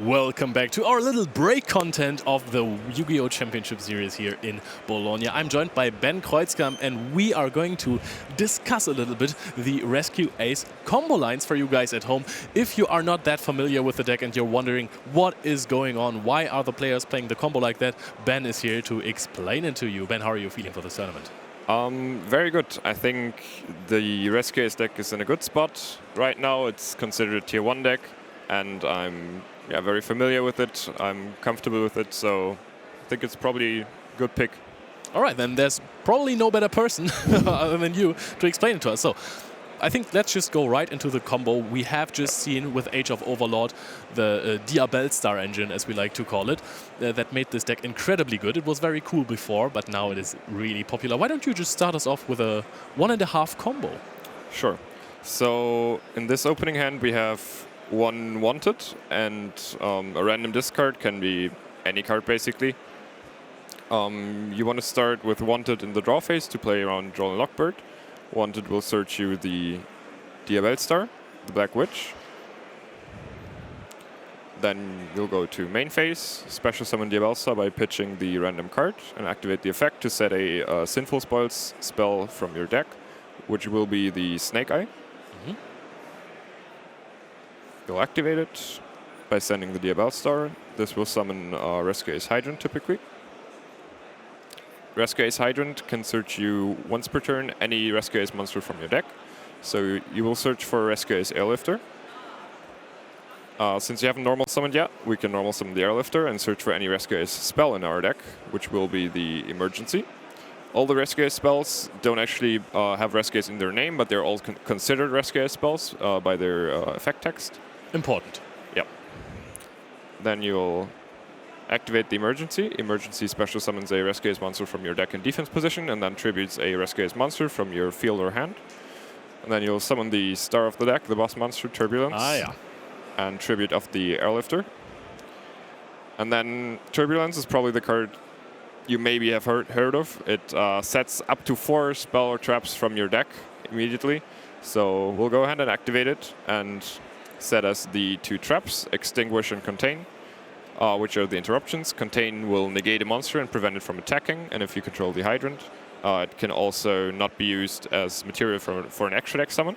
Welcome back to our little break content of the Yu-Gi-Oh! Championship Series here in Bologna. I'm joined by Ben Kreuzkamp, and we are going to discuss a little bit the Rescue Ace combo lines for you guys at home. If you are not that familiar with the deck and you're wondering what is going on, why are the players playing the combo like that, Ben is here to explain it to you. Ben, how are you feeling for this tournament? Very good. I think the Rescue Ace deck is in a good spot right now. It's considered a tier 1 deck, and I'm very familiar with it. I'm comfortable with it, so I think it's probably a good pick. All right, then there's probably no better person other than you to explain it to us. So I think let's just go right into the combo. We have just seen with Age of Overlord the Diabellstar engine, as we like to call it, that made this deck incredibly good. It was very cool before, but now it is really popular. Why don't you just start us off with a 1.5 combo? Sure. So in this opening hand we have one Wanted, and a random discard can be any card basically. You want to start with Wanted in the draw phase to play around Droll and Lockbird. Wanted will search you the Diabellstar, the Black Witch. Then you'll go to main phase, special summon Diabellstar by pitching the random card and activate the effect to set a Sinful Spoils spell from your deck, which will be the Snake Eye. You'll activate it by sending the Diabellstar. This will summon Rescue Ace Hydrant typically. Rescue Ace Hydrant can search you once per turn any Rescue Ace monster from your deck. So you will search for Rescue Ace Airlifter. Since you haven't normal summoned yet, we can normal summon the Airlifter and search for any Rescue Ace spell in our deck, which will be the Emergency. All the Rescue Ace spells don't actually have Rescue Ace in their name, but they're all considered Rescue Ace spells by their effect text. Important. Yep. Then you'll activate the Emergency. Emergency special summons a Rescue Ace monster from your deck in defense position and then tributes a Rescue Ace monster from your field or hand. And then you'll summon the star of the deck, the boss monster, Turbulence. And tribute of the Airlifter. And then Turbulence is probably the card you maybe have heard of. It sets up to 4 spell or traps from your deck immediately. So we'll go ahead and activate it and set as the 2 traps, Extinguish and Contain, which are the interruptions. Contain will negate a monster and prevent it from attacking, and if you control the Hydrant, it can also not be used as material for an extra deck summon.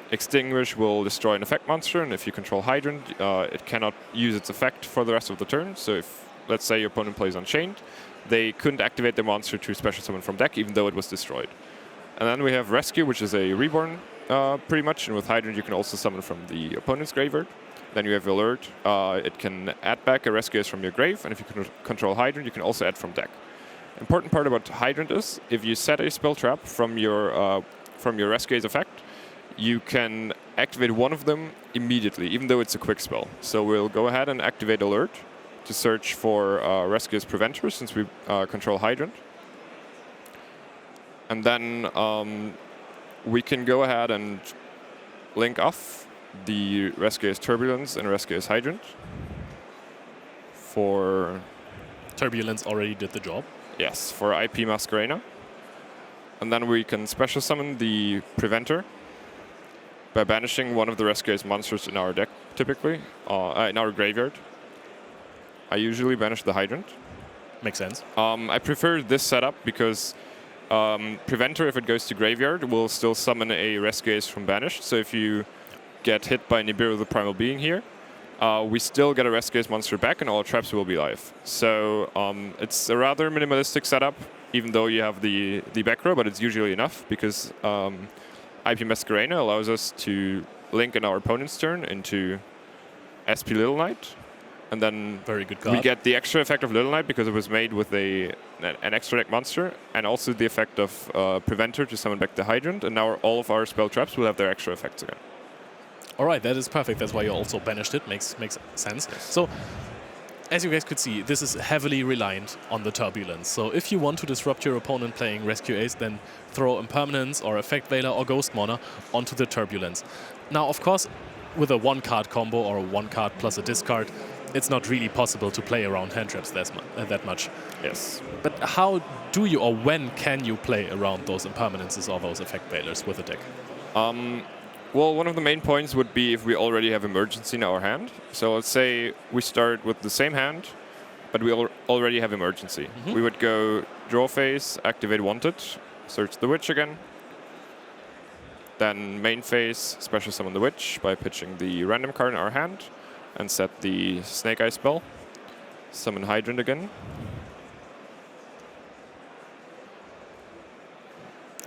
Extinguish will destroy an effect monster, and if you control Hydrant, it cannot use its effect for the rest of the turn. So if, let's say, your opponent plays Unchained, they couldn't activate the monster to special summon from deck, even though it was destroyed. And then we have Rescue, which is a reborn, pretty much, and with Hydrant you can also summon from the opponent's graveyard. Then you have Alert. It can add back a Rescue Ace from your grave, and if you can control Hydrant, you can also add from deck. Important part about Hydrant is, if you set a spell trap from your Rescue Ace effect, you can activate one of them immediately, even though it's a quick spell. So we'll go ahead and activate Alert to search for Rescue Ace Preventer, since we control Hydrant. And then we can go ahead and link off the Rescue Ace Turbulence and Rescue Ace Hydrant for... Turbulence already did the job. Yes, for IP Masquerena. And then we can special summon the Preventer by banishing one of the Rescue Ace monsters in our deck, typically, in our graveyard. I usually banish the Hydrant. Makes sense. I prefer this setup because Preventer, if it goes to graveyard, will still summon a Rescue Ace from banished. So if you get hit by Nibiru the Primal Being here, we still get a Rescue Ace monster back and all traps will be live. So it's a rather minimalistic setup, even though you have the back row, but it's usually enough because IP Masquerena allows us to link in our opponent's turn into SP Little Knight. And then very good card. We get the extra effect of Little Knight because it was made with an extra deck monster, and also the effect of Preventer to summon back the Hydrant, and now all of our spell traps will have their extra effects again. All right, that is perfect. That's why you also banished it. Makes sense. Yes. So, as you guys could see, this is heavily reliant on the Turbulence. So if you want to disrupt your opponent playing Rescue Ace, then throw Impermanence or Effect Veiler or Ghost Mourner onto the Turbulence. Now, of course, with a 1-card combo or a 1-card plus a discard, it's not really possible to play around hand traps that much. Yes. But how do you, or when can you play around those Impermanences or those Effect Veilers with a deck? Well, one of the main points would be if we already have emergency in our hand. So let's say we start with the same hand, but we already have emergency. We would go draw phase, activate wanted, search the witch again. Then main phase, special summon the witch by pitching the random card in our hand and set the Snake Eye spell. Summon Hydrant again.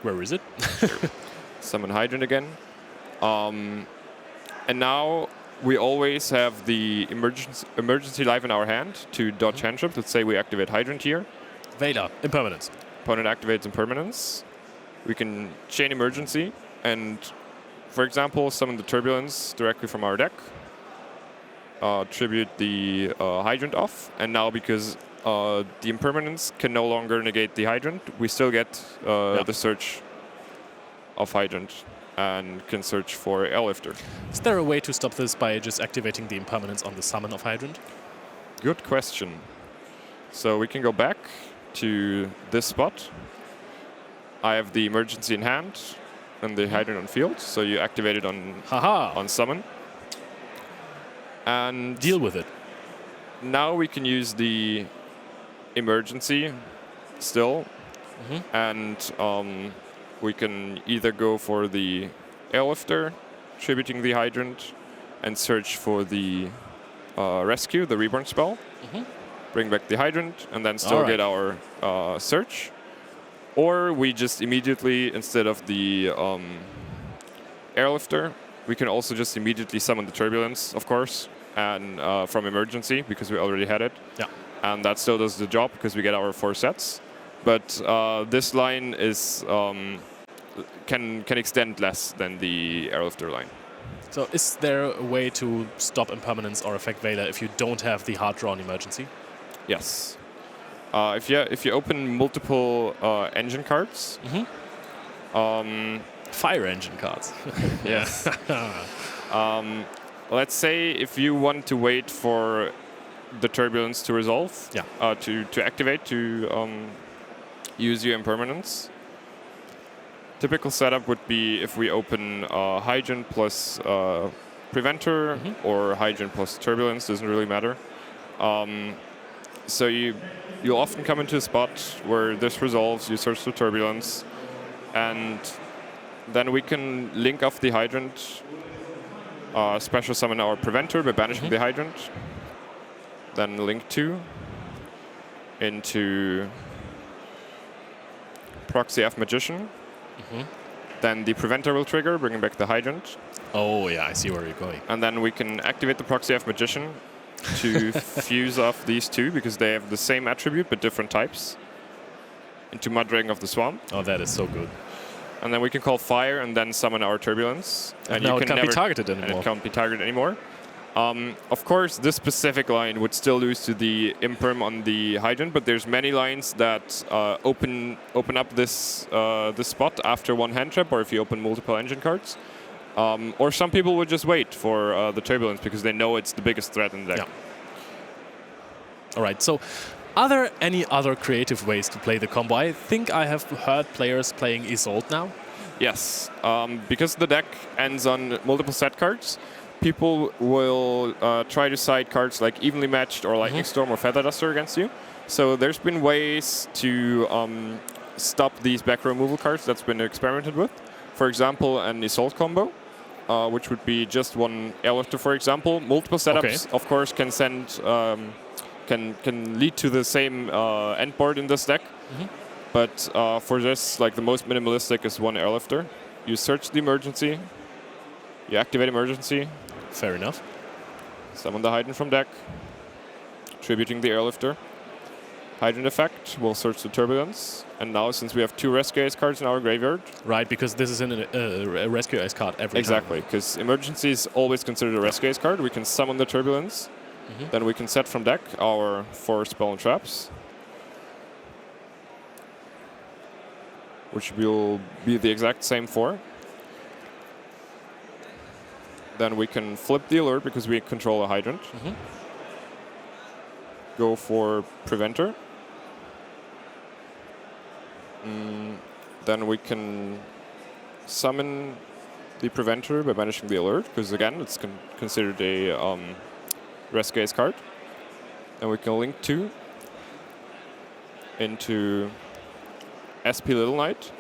Where is it? Summon Hydrant again. And now we always have the emergency life in our hand to dodge hand trap. Let's say we activate Hydrant here. Vela, impermanence. Opponent activates impermanence. We can chain emergency and, for example, summon the Turbulence directly from our deck. Tribute the Hydrant off. And now because the impermanence can no longer negate the Hydrant, we still get the search of Hydrant and can search for Airlifter. Is there a way to stop this by just activating the impermanence on the summon of Hydrant? Good question. So we can go back to this spot. I have the emergency in hand and the Hydrant on field, so you activate it on summon. And deal with it. Now we can use the emergency still, and we can either go for the Airlifter, tributing the Hydrant, and search for the rescue, the Reborn spell. Bring back the Hydrant, and then still get our search. Or we just immediately, instead of the Airlifter, we can also just immediately summon the Turbulence, of course, and from emergency, because we already had it. Yeah. And that still does the job, because we get our 4 sets. But this line is can extend less than the Airlifter line. So is there a way to stop impermanence or affect Vela if you don't have the hard-drawn emergency? Yes. If you open multiple engine cards, Fire engine cards. yes. Let's say if you want to wait for the Turbulence to resolve, to activate, to use your impermanence. Typical setup would be if we open Hydrant plus Preventer or Hydrant plus Turbulence, doesn't really matter. So you'll often come into a spot where this resolves, you search the Turbulence, and then we can link off the Hydrant, special summon our Preventer by banishing the Hydrant, then link 2 into Proxy F Magician. Then the Preventer will trigger, bringing back the Hydrant. Oh yeah, I see where you're going. And then we can activate the Proxy F Magician to fuse off these two, because they have the same attribute but different types, into Muddragon of the Swamp. Oh, that is so good. And then we can call Fire and then summon our Turbulence. And now it can't be targeted anymore. And it can't be targeted anymore. Of course, this specific line would still lose to the Imperm on the Hydrant, but there's many lines that open up this this spot after one hand trap, or if you open multiple engine cards. Or some people would just wait for the Turbulence because they know it's the biggest threat in the deck. Yeah. All right, so are there any other creative ways to play the combo? I think I have heard players playing Isolde now. Yes, because the deck ends on multiple set cards, people will try to side cards like Evenly Matched or Lightning Storm or Feather Duster against you. So there's been ways to stop these back row removal cards that's been experimented with. For example, an Isolde combo, which would be just one Airlifter, for example. Multiple setups, of course, can send can lead to the same end board in this deck. But for this, like the most minimalistic is one Airlifter. You search the emergency, you activate emergency. Fair enough. Summon the Hydrant from deck, tributing the Airlifter. Hydrant effect will search the Turbulence. And now, since we have 2 Rescue Ace cards in our graveyard... Right, because this is in a Rescue Ace card every time. Exactly, because emergency is always considered a Rescue Ace card. We can summon the Turbulence. Then we can set from deck our 4 spell and traps, which will be the exact same 4. Then we can flip the alert because we control a Hydrant. Go for Preventer. Then we can summon the Preventer by banishing the Alert, because again, it's considered a Rescue Ace card. And we can link 2 into SP Little Knight.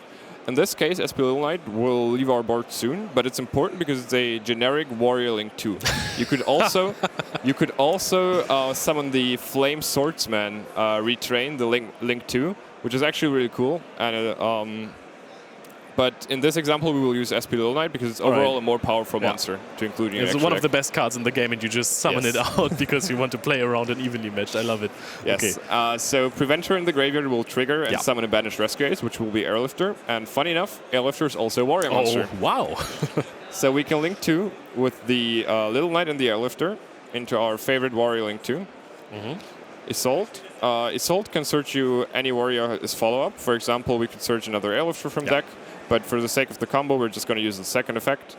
In this case, SP Little Knight will leave our board soon, but it's important because it's a generic Warrior Link 2. You could also summon the Flame Swordsman, retrain the Link 2, which is actually really cool. And but in this example, we will use SP Little Knight because it's overall a more powerful monster to include in your It's one of the best cards in the game, and you just summon it out because you want to play around an evenly matched. I love it. Yes. Okay. So Preventer in the graveyard will trigger and summon a banished Rescue Ace, which will be Airlifter. And funny enough, Airlifter is also a Warrior monster. Oh, wow. So we can link 2 with the Little Knight and the Airlifter into our favorite Warrior Link 2. Assault. Assault can search you any warrior as follow-up. For example, we could search another Airlifter from deck. But for the sake of the combo, we're just going to use the second effect.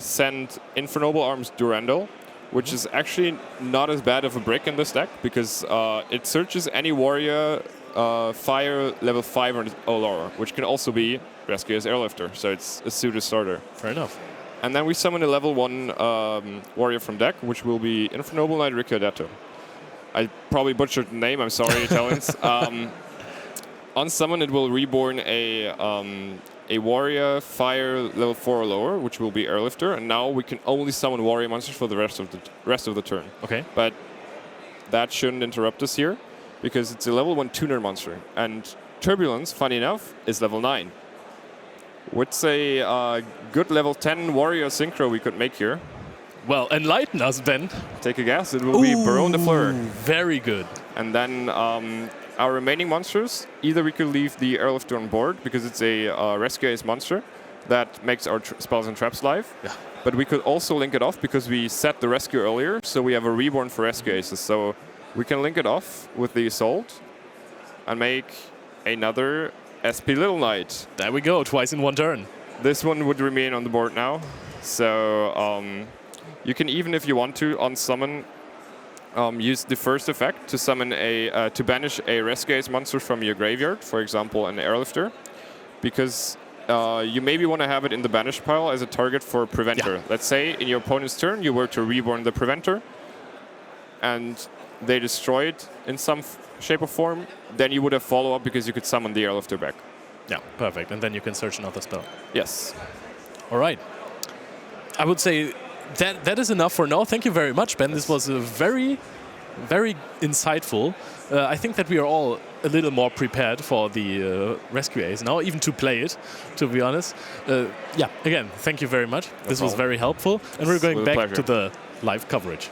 Send Infernoble Arms Durandal, which is actually not as bad of a brick in this deck because it searches any warrior fire level 5 or lower, which can also be Rescue as Airlifter. So it's a suited starter. Fair enough. And then we summon a level 1 warrior from deck, which will be Infernoble Knight Ricciardetto. I probably butchered the name. I'm sorry, Italians. On summon, it will reborn a warrior fire level 4 or lower, which will be Airlifter, and now we can only summon warrior monsters for the rest of the turn. Okay. But that shouldn't interrupt us here, because it's a level 1 tuner monster, and Turbulence, funny enough, is level 9. What's a good level 10 warrior synchro we could make here? Well, enlighten us, Ben. Take a guess. It will be Baron de Fleur. Very good. And then our remaining monsters, either we could leave the Airlifter on board because it's a Rescue Ace monster that makes our spells and traps live. Yeah. But we could also link it off because we set the Rescue earlier, so we have a reborn for Rescue Aces. So we can link it off with the Assault and make another SP Little Knight. There we go, twice in one turn. This one would remain on the board now. So you can even, if you want to, on summon, use the first effect to summon to banish a Rescue Ace monster from your graveyard, for example, an Airlifter, because you maybe want to have it in the banish pile as a target for Preventer. Yeah. Let's say in your opponent's turn you were to reborn the Preventer, and they destroy it in some shape or form, then you would have follow-up because you could summon the Airlifter back. Yeah, perfect. And then you can search another spell. Yes. All right. I would say that is enough for now. Thank you very much, Ben. This was a very, very insightful. I think that we are all a little more prepared for the Rescue Ace now, even to play it, to be honest. Yeah, again, thank you very much. This was very helpful. And we're going back to the live coverage.